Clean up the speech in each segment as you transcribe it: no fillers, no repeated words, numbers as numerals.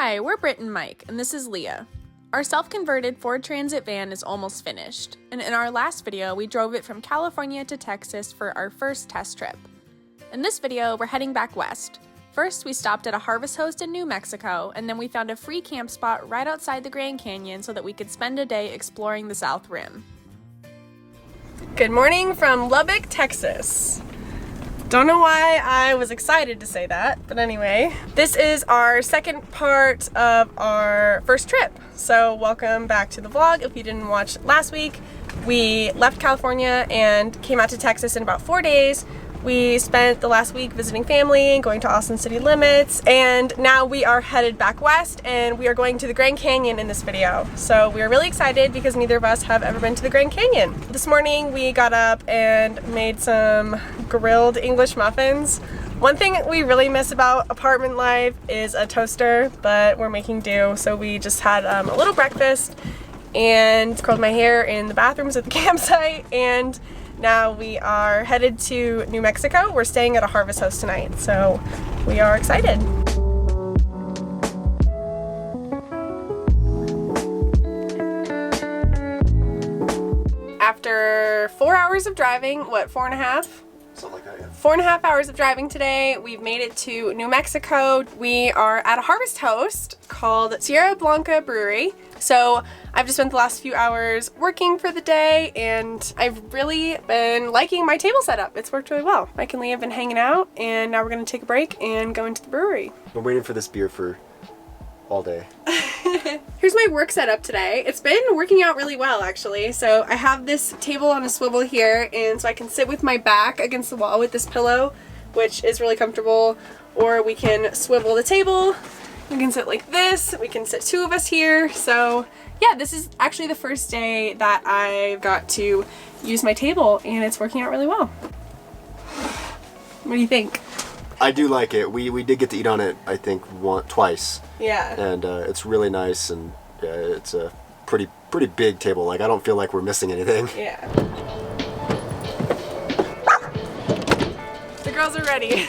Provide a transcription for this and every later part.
Hi, we're Britt and Mike, and this is Leah. Our self-converted Ford Transit van is almost finished, and in our last video, we drove it from California to Texas for our first test trip. In this video, we're heading back west. First, we stopped at a harvest host in New Mexico, and then we found a free camp spot right outside the Grand Canyon so that we could spend a day exploring the South Rim. Good morning from Lubbock, Texas. Don't know why I was excited to say that, but anyway, this is our second part of our first trip. So welcome back to the vlog. If you didn't watch last week, we left California and came out to Texas in about 4 days. We spent the last week visiting family and going to Austin city limits, and now we are headed back west and we are going to the Grand Canyon in this video. So we are really excited because neither of us have ever been to the Grand Canyon. This morning we got up and made some grilled English muffins. One thing we really miss about apartment life is a toaster, but we're making do. So we just had a little breakfast and curled my hair in the bathrooms at the campsite, and now we are headed to New Mexico. We're staying at a harvest host tonight, so we are excited. After 4 hours of driving, what, 4.5? Something like that, yeah. 4.5 hours of driving today, we've made it to New Mexico. We are at a harvest host called Sierra Blanca Brewery. So I've just spent the last few hours working for the day, and I've really been liking my table setup. It's worked really well. Mike and Leah have been hanging out, and now we're gonna take a break and go into the brewery. I'm waiting for this beer for all day. Here's my work setup today. It's been working out really well, actually. So I have this table on a swivel here, and so I can sit with my back against the wall with this pillow, which is really comfortable. Or we can swivel the table. We can sit like this. We can sit two of us here. So yeah, this is actually the first day that I got to use my table, and it's working out really well. What do you think? I do like it. We did get to eat on it, I think, twice. Yeah. And it's really nice, and it's a pretty big table. Like, I don't feel like we're missing anything. Yeah. The girls are ready.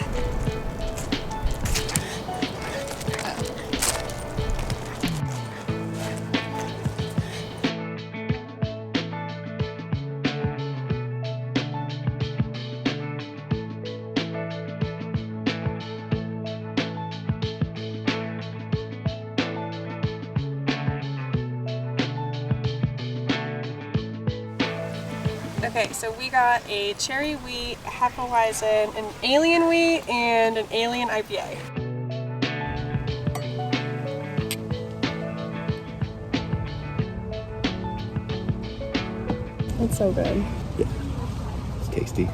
Okay, so we got a cherry wheat, Hefeweizen, an alien wheat, and an alien IPA. It's so good. Yeah, it's tasty.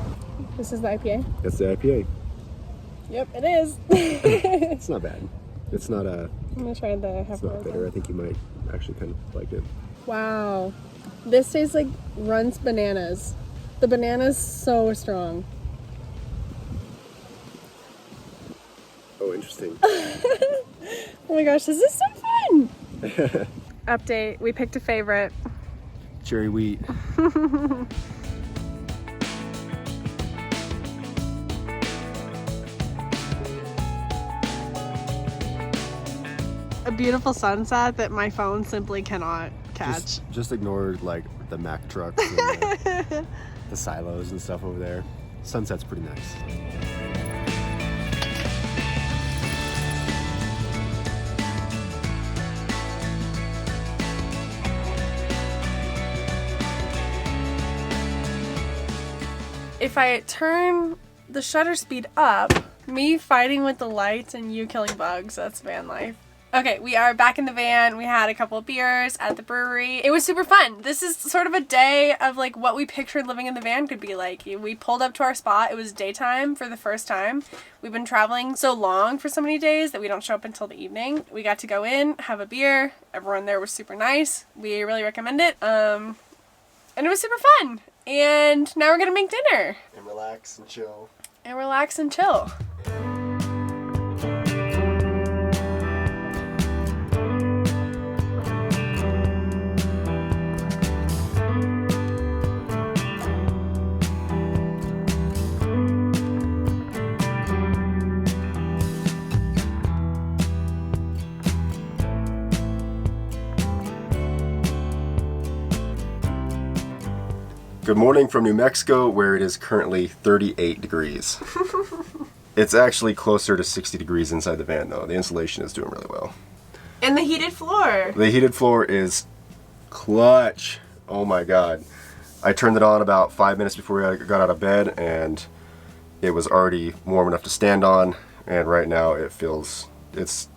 This is the IPA? That's the IPA. Yep, it is. It's not bad. It's not I'm gonna try the Hefeweizen. It's not bitter. I think you might actually kind of like it. Wow. This tastes like Runts bananas. The banana's so strong. Oh, interesting. Oh my gosh, this is so fun! Update, we picked a favorite. Cherry wheat. A beautiful sunset that my phone simply cannot catch. Just ignore, like, the Mack trucks and the silos and stuff over there. Sunset's pretty nice. If I turn the shutter speed up, me fighting with the lights and you killing bugs, that's van life. Okay, we are back in the van. We had a couple of beers at the brewery. It was super fun. This is sort of a day of like what we pictured living in the van could be like. We pulled up to our spot. It was daytime for the first time. We've been traveling so long for so many days that we don't show up until the evening. We got to go in, have a beer. Everyone there was super nice. We really recommend it. And it was super fun. And now we're gonna make dinner. And relax and chill. And relax and chill. Good morning from New Mexico, where it is currently 38 degrees. It's actually closer to 60 degrees inside the van, though. The insulation is doing really well. And the heated floor. The heated floor is clutch. Oh my God. I turned it on about 5 minutes before I got out of bed, and it was already warm enough to stand on. And right now it's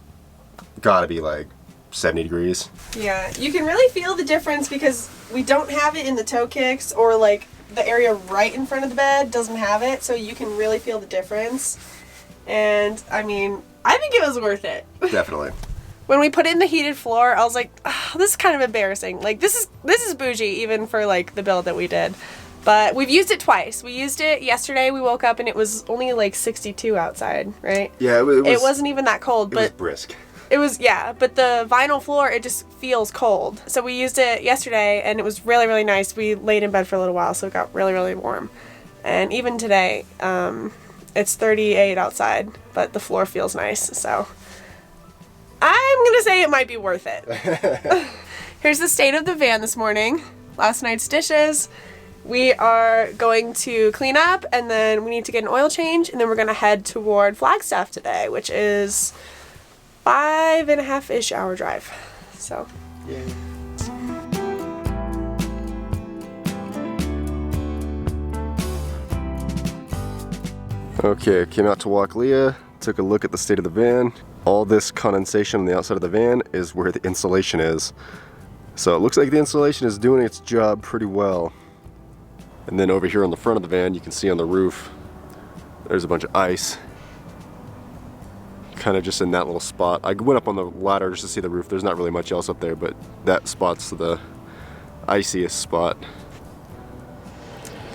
gotta be like 70 degrees. Yeah, you can really feel the difference because we don't have it in the toe kicks, or like the area right in front of the bed doesn't have it, so you can really feel the difference. And I mean, I think it was worth it. Definitely. When we put in the heated floor, I was like, oh, this is kind of embarrassing. Like this is bougie even for like the build that we did. But we've used it twice. We used it yesterday. We woke up and it was only like 62 outside, right? Yeah, it wasn't even that cold, but it was brisk. It was, yeah, but the vinyl floor, it just feels cold. So we used it yesterday and it was really, really nice. We laid in bed for a little while, so it got really, really warm. And even today, it's 38 outside, but the floor feels nice. So I'm gonna say it might be worth it. Here's the state of the van this morning. Last night's dishes. We are going to clean up, and then we need to get an oil change, and then we're gonna head toward Flagstaff today, which is 5.5-ish hour drive. So yeah. Okay, came out to walk Leah, took a look at the state of the van. All this condensation on the outside of the van is where the insulation is. So it looks like the insulation is doing its job pretty well. And then over here on the front of the van, you can see on the roof, there's a bunch of ice. Kind of just in that little spot. I went up on the ladder just to see the roof. There's not really much else up there, but that spot's the iciest spot.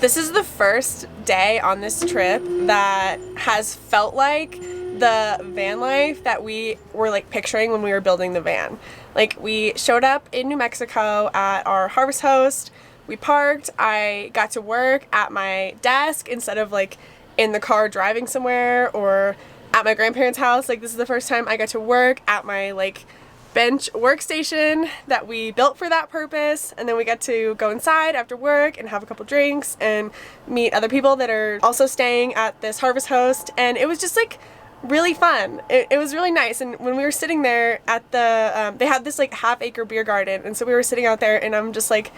this is the first day on this trip that has felt like the van life that we were like picturing when we were building the van. Like, we showed up in New Mexico at our harvest host, we parked, I got to work at my desk instead of like in the car driving somewhere or at my grandparents' house. Like, this is the first time I got to work at my like bench workstation that we built for that purpose, and then we got to go inside after work and have a couple drinks and meet other people that are also staying at this harvest host, and it was just like really fun. It was really nice. And when we were sitting there at the they had this like half-acre beer garden, and so we were sitting out there, and I'm just like,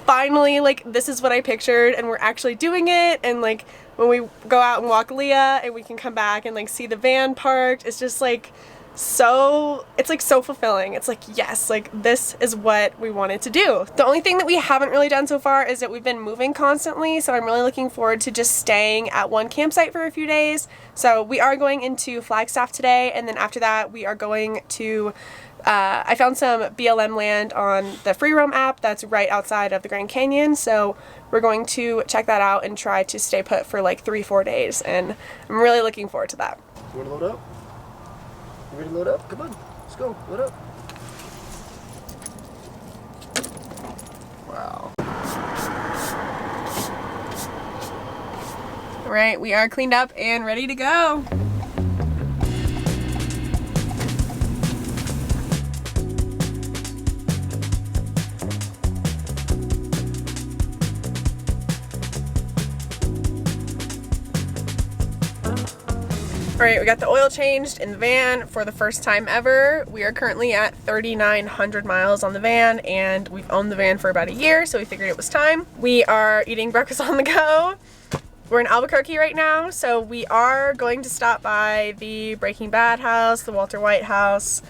finally, like, this is what I pictured, and we're actually doing it. And like, when we go out and walk Leah and we can come back and like see the van parked, it's just like so, it's like so fulfilling. It's like, yes, like this is what we wanted to do. The only thing that we haven't really done so far is that we've been moving constantly, so I'm really looking forward to just staying at one campsite for a few days. So we are going into Flagstaff today, and then after that we are going to I found some BLM land on the Free Roam app that's right outside of the Grand Canyon, so we're going to check that out and try to stay put for like 3-4 days, and I'm really looking forward to that. You want to load up? You ready to load up? Come on, let's go, load up. Wow. All right, we are cleaned up and ready to go. Alright, we got the oil changed in the van for the first time ever. We are currently at 3,900 miles on the van, and we've owned the van for about a year, so we figured it was time. We are eating breakfast on the go. We're in Albuquerque right now, so we are going to stop by the Breaking Bad house, the Walter White house,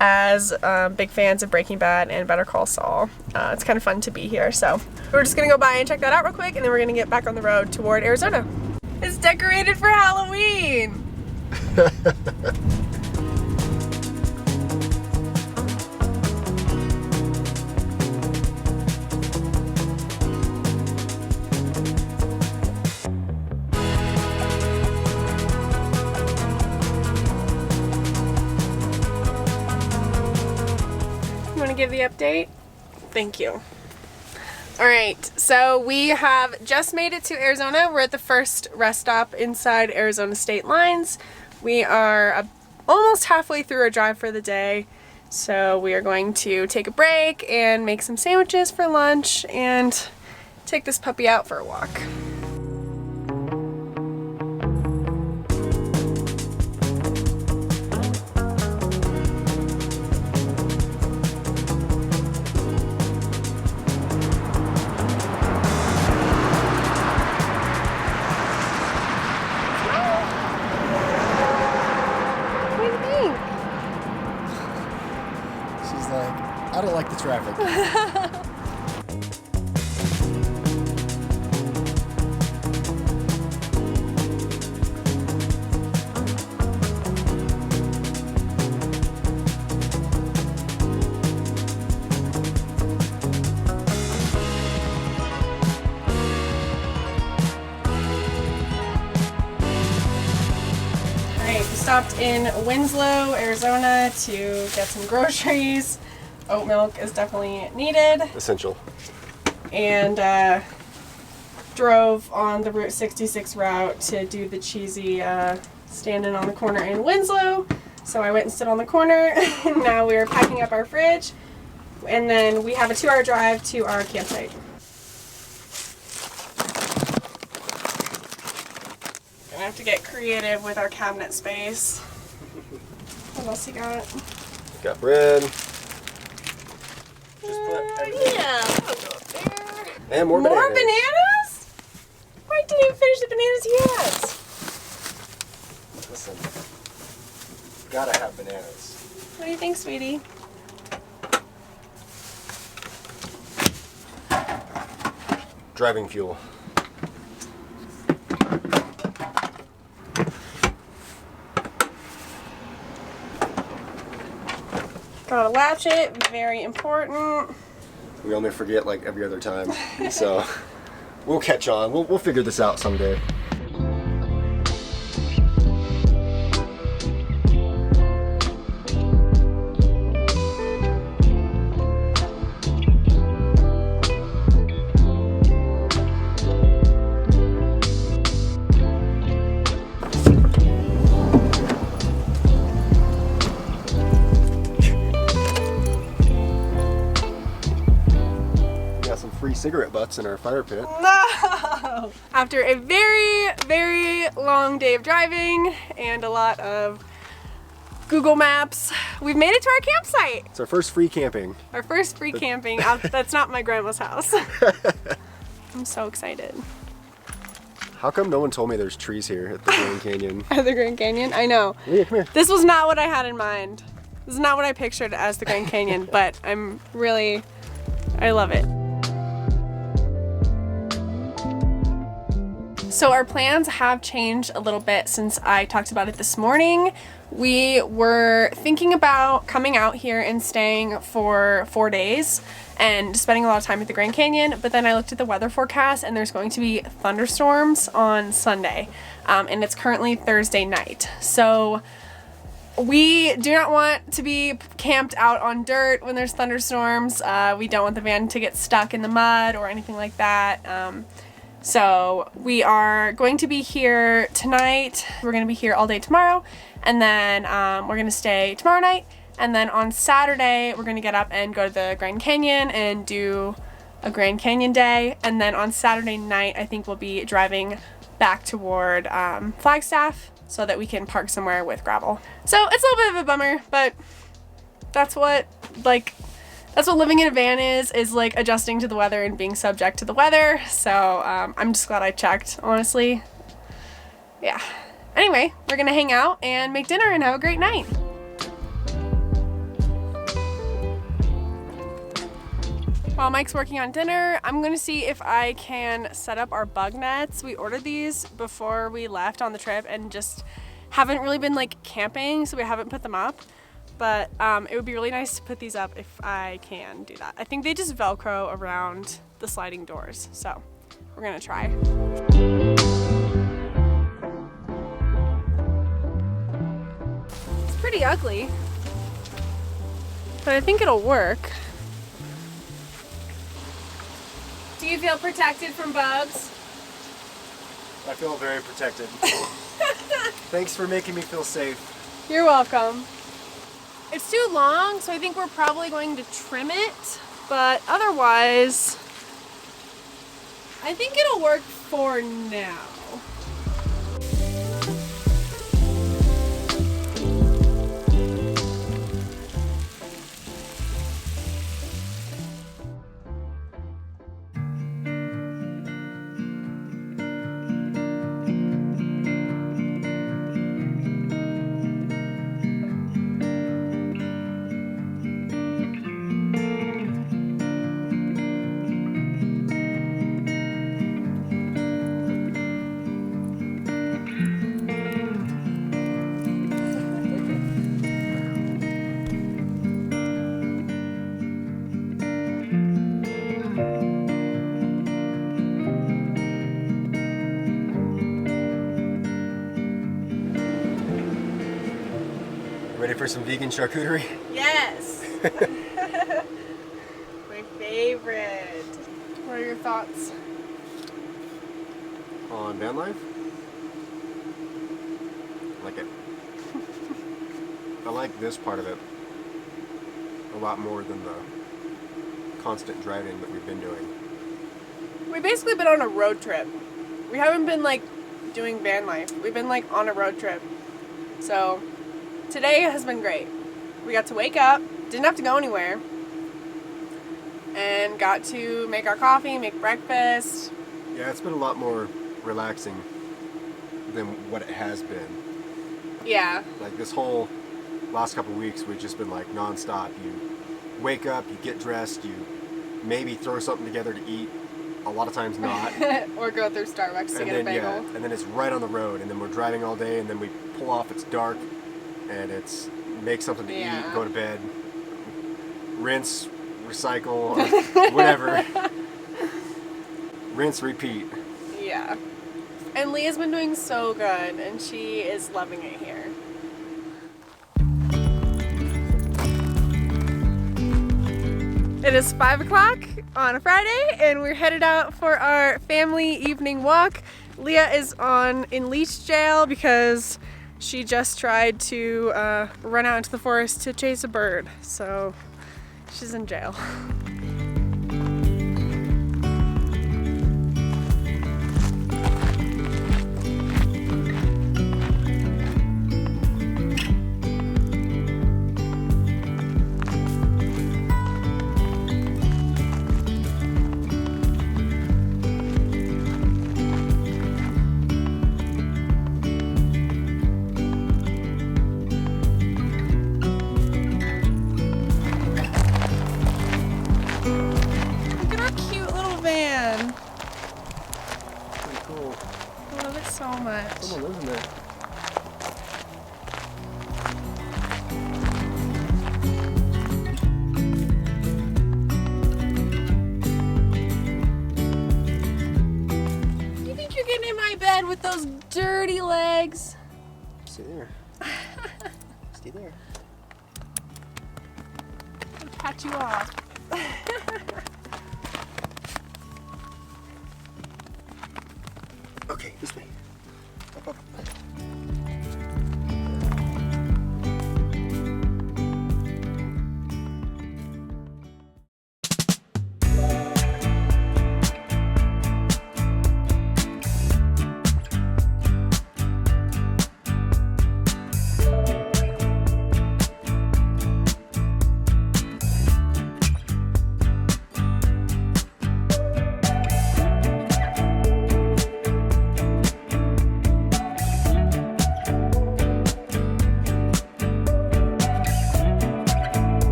as big fans of Breaking Bad and Better Call Saul. It's kind of fun to be here, so we're just gonna go by and check that out real quick, and then we're gonna get back on the road toward Arizona. It's decorated for Halloween! You want to give the update? Thank you. Alright, so we have just made it to Arizona. We're at the first rest stop inside Arizona state lines. We are almost halfway through our drive for the day, so we are going to take a break and make some sandwiches for lunch and take this puppy out for a walk. She's like, I don't like the traffic. Stopped in Winslow, Arizona to get some groceries. Oat milk is definitely needed. Essential. And drove on the Route 66 route to do the cheesy standing on the corner in Winslow. So I went and stood on the corner, and now we're packing up our fridge. And then we have a 2-hour drive to our campsite. Gonna have to get creative with our cabinet space. What else you got? Got bread. Yeah, that'll go up there. And more More bananas. bananas? I didn't even finish the bananas yet. Listen, gotta have bananas. What do you think, sweetie? Driving fuel. Gotta latch it, very important. We only forget like every other time, so we'll catch on. We'll figure this out someday. Free cigarette butts in our fire pit. No! After a very, very long day of driving and a lot of Google Maps, we've made it to our campsite. It's our first free camping. Our first free camping. That's not my grandma's house. I'm so excited. How come no one told me there's trees here at the Grand Canyon? At the Grand Canyon? I know. Leah, come here. This was not what I had in mind. This is not what I pictured as the Grand Canyon, but I love it. So our plans have changed a little bit since I talked about it this morning. We were thinking about coming out here and staying for 4 days and spending a lot of time at the Grand Canyon, but then I looked at the weather forecast and there's going to be thunderstorms on Sunday, and it's currently Thursday night. So we do not want to be camped out on dirt when there's thunderstorms. We don't want the van to get stuck in the mud or anything like that. So we are going to be here tonight. We're going to be here all day tomorrow, and then we're going to stay tomorrow night, and then on Saturday we're going to get up and go to the Grand Canyon and do a Grand Canyon day, and then on Saturday night I think we'll be driving back toward Flagstaff so that we can park somewhere with gravel. So it's a little bit of a bummer, but that's what living in a van is like adjusting to the weather and being subject to the weather. So I'm just glad I checked, honestly. Yeah. Anyway, we're gonna hang out and make dinner and have a great night. While Mike's working on dinner, I'm gonna see if I can set up our bug nets. We ordered these before we left on the trip and just haven't really been like camping, so we haven't put them up. But it would be really nice to put these up if I can do that. I think they just Velcro around the sliding doors, so we're gonna try. It's pretty ugly, but I think it'll work. Do you feel protected from bugs? I feel very protected. Thanks for making me feel safe. You're welcome. It's too long, so I think we're probably going to trim it, but otherwise, I think it'll work for now. Ready for some vegan charcuterie? Yes. My favorite. What are your thoughts? On van life? I like it. I like this part of it a lot more than the constant driving that we've been doing. We've basically been on a road trip. We haven't been like doing van life. We've been like on a road trip. So today has been great. We got to wake up, didn't have to go anywhere, and got to make our coffee, make breakfast. Yeah, it's been a lot more relaxing than what it has been. Yeah. Like this whole last couple of weeks, we've just been like nonstop. You wake up, you get dressed, you maybe throw something together to eat. A lot of times not. Or go through Starbucks to get a bagel. Yeah, and then it's right on the road, and then we're driving all day, and then we pull off, it's dark, and it's make something to eat, go to bed, rinse, recycle, or whatever. Rinse, repeat. Yeah. And Leah's been doing so good, and she is loving it here. It is 5 o'clock on a Friday, and we're headed out for our family evening walk. Leah is in leash jail because she just tried to run out into the forest to chase a bird, so she's in jail. So much. Someone lives in there. You think you're getting in my bed with those dirty legs? Stay there. Stay there. I'll pat you off. Okay, this way. Up, up.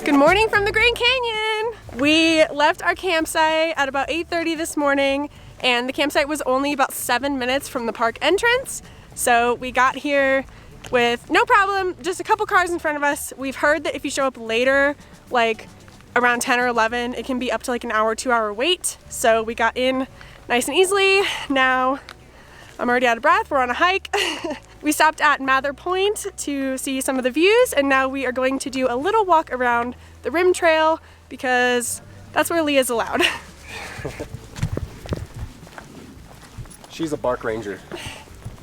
Good morning from the Grand Canyon. We left our campsite at about 8:30 this morning, and the campsite was only about 7 minutes from the park entrance. So we got here with no problem, just a couple cars in front of us. We've heard that if you show up later, like around 10 or 11, it can be up to like an hour, 2-hour wait. So we got in nice and easily. Now I'm already out of breath. We're on a hike. We stopped at Mather Point to see some of the views, and now we are going to do a little walk around the rim trail because that's where Leah's allowed. She's a bark ranger.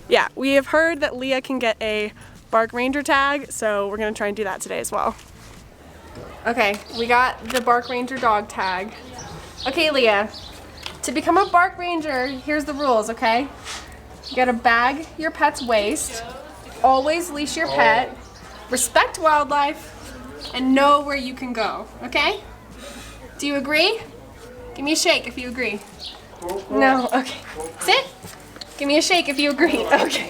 Yeah, we have heard that Leah can get a bark ranger tag, so we're gonna try and do that today as well. Okay, we got the bark ranger dog tag. Okay, Leah, to become a bark ranger, here's the rules, okay? You gotta bag your pet's waste, always leash your pet, respect wildlife, and know where you can go, okay? Do you agree? Give me a shake if you agree. No, okay. Sit. Give me a shake if you agree. Okay.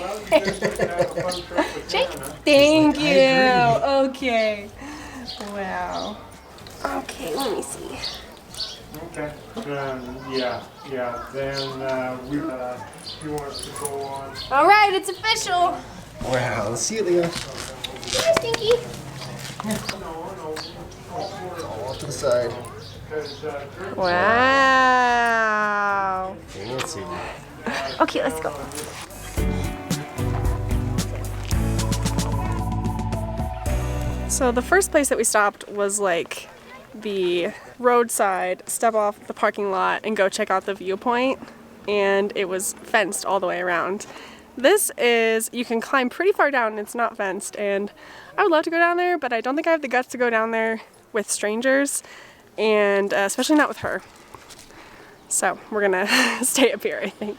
Shake. Thank you. Okay. Wow. Okay, let me see. Okay. Yeah. Then you want us to go on. All right, it's official. Wow, let's see it, Leah. Hi, Stinky. All off to the side. Wow. Fancy. Okay, let's go. So the first place that we stopped was like the roadside, step off the parking lot and go check out the viewpoint, and it was fenced all the way around. This is, you can climb pretty far down and it's not fenced, and I would love to go down there, but I don't think I have the guts to go down there with strangers, and especially not with her. So we're gonna stay up here, I think.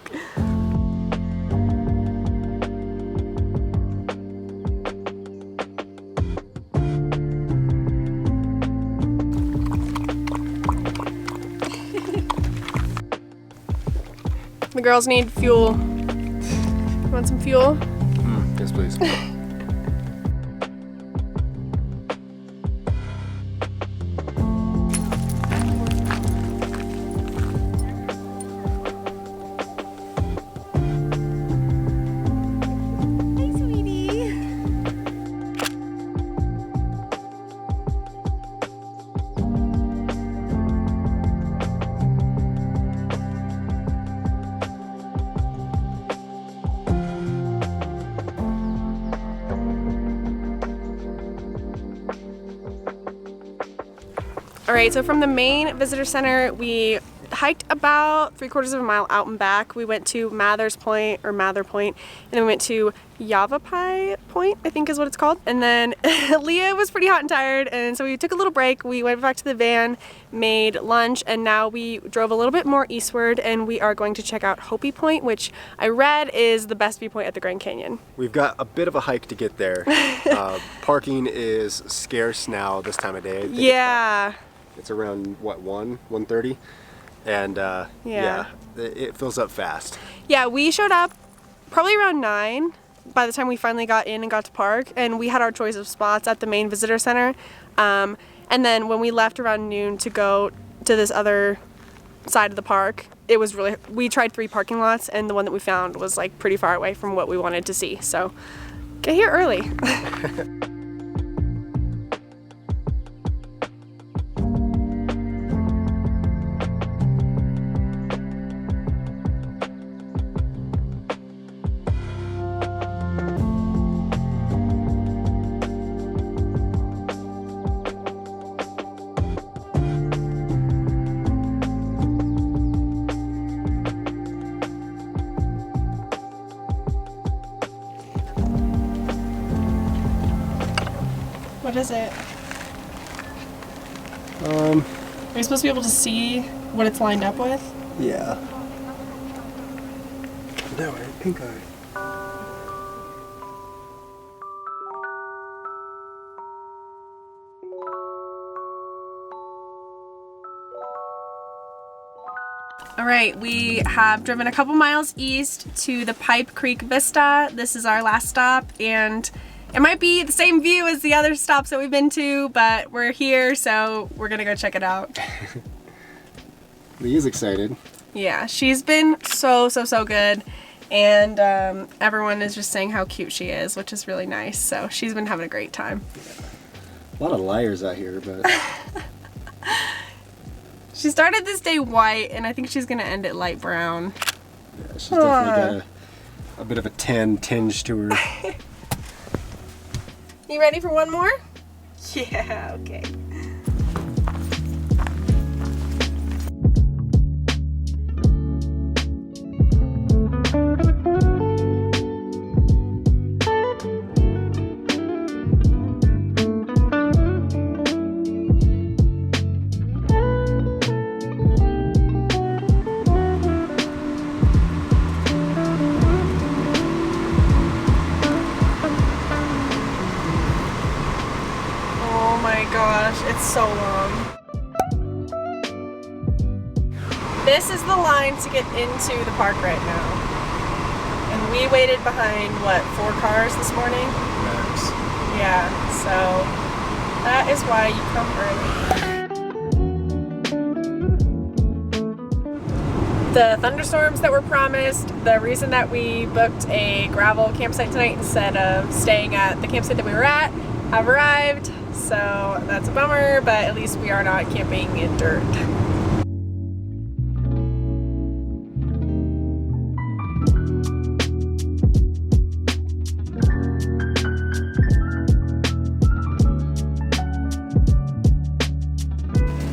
The girls need fuel. You want some fuel? Yes, please. All right, so from the main visitor center, we hiked about 3/4 of a mile out and back. We went to Mather Point, and then we went to Yavapai Point, I think is what it's called. And then Leah was pretty hot and tired, and so we took a little break. We went back to the van, made lunch, and now we drove a little bit more eastward, and we are going to check out Hopi Point, which I read is the best viewpoint at the Grand Canyon. We've got a bit of a hike to get there. Parking is scarce now this time of day. I think Yeah. It's around, what, 1:30? And yeah, it fills up fast. Yeah, we showed up probably around 9 by the time we finally got in and got to park, and we had our choice of spots at the main visitor center. And then when we left around noon to go to this other side of the park, it was really, we tried 3 parking lots, and the one that we found was like pretty far away from what we wanted to see. So get here early. What is it? Are you supposed to be able to see what it's lined up with? Yeah. No, pink eye. All right, we have driven a couple miles east to the Pipe Creek Vista. This is our last stop, and it might be the same view as the other stops that we've been to, but we're here, so we're gonna go check it out. Leah's excited. Yeah, she's been so good, and everyone is just saying how cute she is, which is really nice, so she's been having a great time. A lot of liars out here, but... She started this day white, and I think she's gonna end it light brown. Yeah, she's definitely got a bit of a tan tinge to her. You ready for one more? Yeah, okay. Oh my gosh, it's so long. This is the line to get into the park right now. And we waited behind, what, 4 cars this morning? Max. Yeah, so that is why you come early. The thunderstorms that were promised, the reason that we booked a gravel campsite tonight instead of staying at the campsite that we were at, have arrived. So that's a bummer, but at least we are not camping in dirt.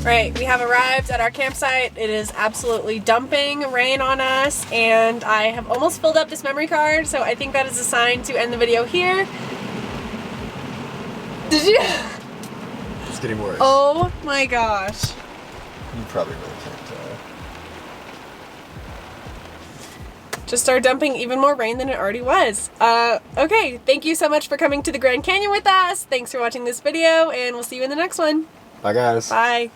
Right, we have arrived at our campsite. It is absolutely dumping rain on us, and I have almost filled up this memory card, so I think that is a sign to end the video here. Did you? It's getting worse. Oh my gosh. You probably really can't Just started dumping even more rain than it already was. Okay, thank you so much for coming to the Grand Canyon with us. Thanks for watching this video, and we'll see you in the next one. Bye, guys. Bye.